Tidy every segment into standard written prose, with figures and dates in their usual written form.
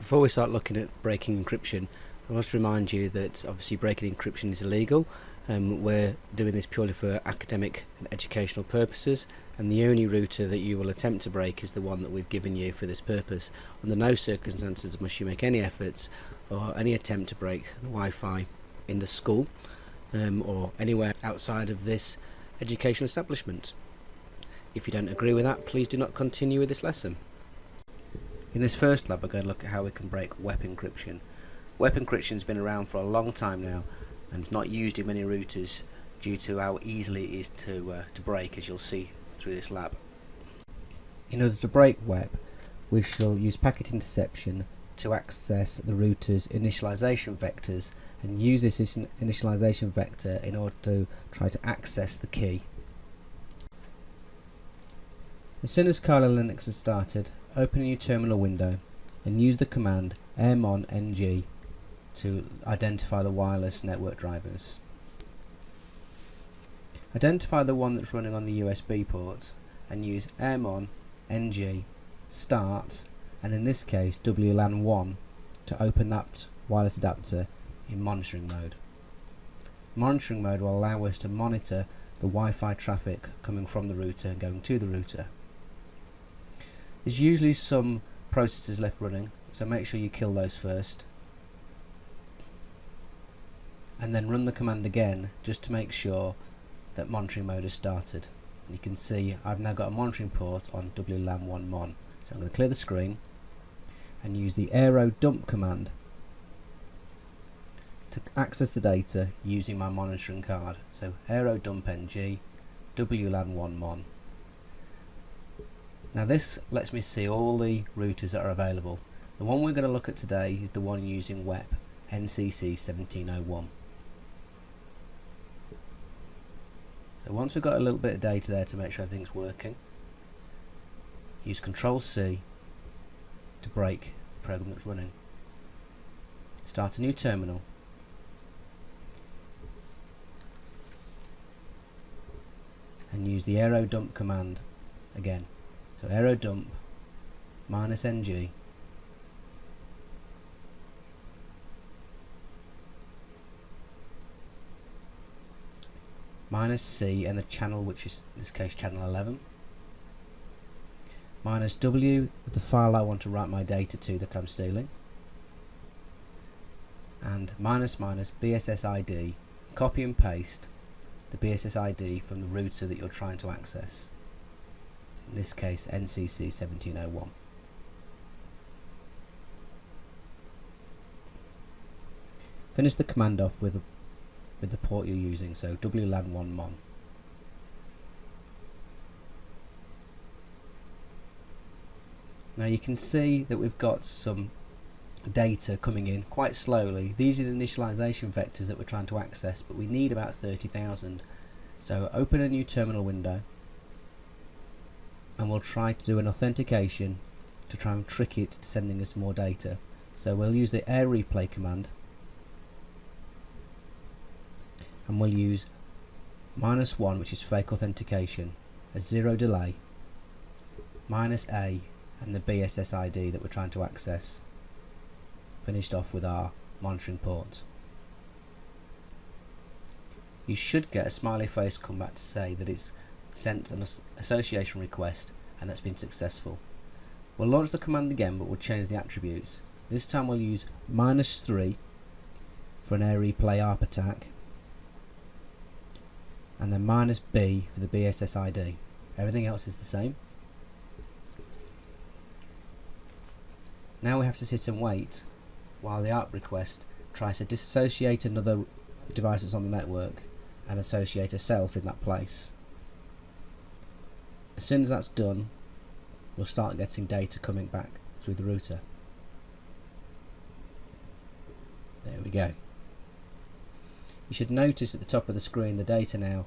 Before we start looking at breaking encryption, I must remind you that obviously breaking encryption is illegal. We're doing this purely for academic and educational purposes, and the only router that you will attempt to break is the one that we've given you for this purpose. Under no circumstances must you make any efforts or any attempt to break the Wi-Fi in the school or anywhere outside of this educational establishment. If you don't agree with that, please do not continue with this lesson. In this first lab, we're going to look at how we can break web encryption. Web encryption has been around for a long time now, and it's not used in many routers due to how easily it is to break, as you'll see through this lab. In order to break web, we shall use packet interception to access the router's initialization vectors and use this initialization vector in order to try to access the key. As soon as Kali Linux has started, open a new terminal window and use the command ermon-ng to identify the wireless network drivers. Identify the one that's running on the USB port and use ermon-ng start, and in this case WLAN1, to open that wireless adapter in monitoring mode. Monitoring mode will allow us to monitor the Wi-Fi traffic coming from the router and going to the router. There's usually some processes left running, so make sure you kill those first, and then run the command again just to make sure that monitoring mode has started. And you can see I've now got a monitoring port on WLAN1 mon. So I'm going to clear the screen and use the aero dump command to access the data using my monitoring card. So aero dump ng WLAN1 mon. Now this lets me see all the routers that are available. The one we're going to look at today is the one using web, NCC 1701. So once we've got a little bit of data there to make sure everything's working, use Control-C to break the program that's running. Start a new terminal. And use the aero dump command again. So aero dump -ng -C and the channel, which is in this case channel 11. -W is the file I want to write my data to that I'm stealing. And --BSSID, copy and paste the BSSID from the router that you're trying to access. In this case NCC 1701. Finish the command off with the port you're using, so WLAN1 mon. Now you can see that we've got some data coming in quite slowly. These are the initialization vectors that we're trying to access, but we need about 30,000. So open a new terminal window and we'll try to do an authentication to try and trick it to sending us more data. So we'll use the air replay command, and we'll use -1, which is fake authentication, a 0 delay, -A and the BSSID that we're trying to access, finished off with our monitoring port. You should get a smiley face come back to say that it's sent an association request and that's been successful. We'll launch the command again, but we'll change the attributes. This time we'll use -3 for an air replay ARP attack, and then -B for the BSSID. Everything else is the same. Now we have to sit and wait while the ARP request tries to disassociate another device that's on the network and associate a self in that place. As soon as that's done, we'll start getting data coming back through the router. There we go. You should notice at the top of the screen the data now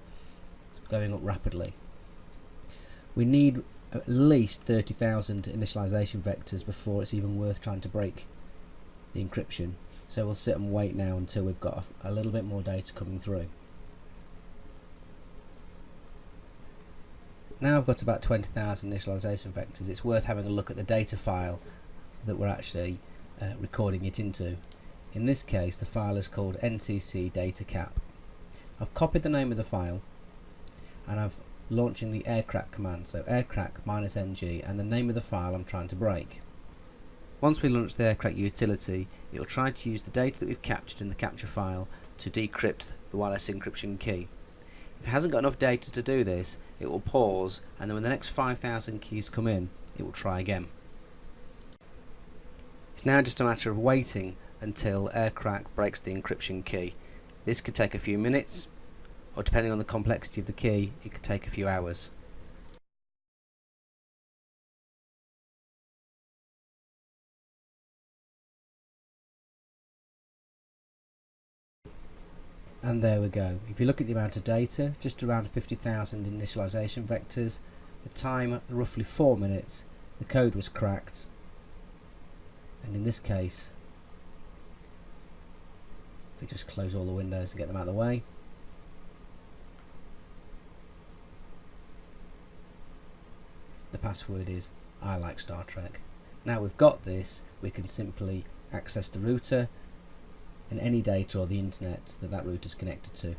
going up rapidly. We need at least 30,000 initialization vectors before it's even worth trying to break the encryption. So we'll sit and wait now until we've got a little bit more data coming through. Now I've got about 20,000 initialization vectors. It's worth having a look at the data file that we're actually recording it into. In this case the file is called ncc data cap. I've copied the name of the file and I'm launching the aircrack command, so aircrack -ng and the name of the file I'm trying to break. Once we launch the aircrack utility, it will try to use the data that we've captured in the capture file to decrypt the wireless encryption key. If it hasn't got enough data to do this, it will pause, and then when the next 5,000 keys come in, it will try again. It's now just a matter of waiting until aircrack breaks the encryption key. This could take a few minutes, or depending on the complexity of the key, it could take a few hours. And there we go. If you look at the amount of data, just around 50,000 initialization vectors, the time roughly 4 minutes, the code was cracked, and in this case, if we just close all the windows and get them out of the way, the password is I like Star Trek. Now we've got this, we can simply access the router and any data or the internet that router is connected to.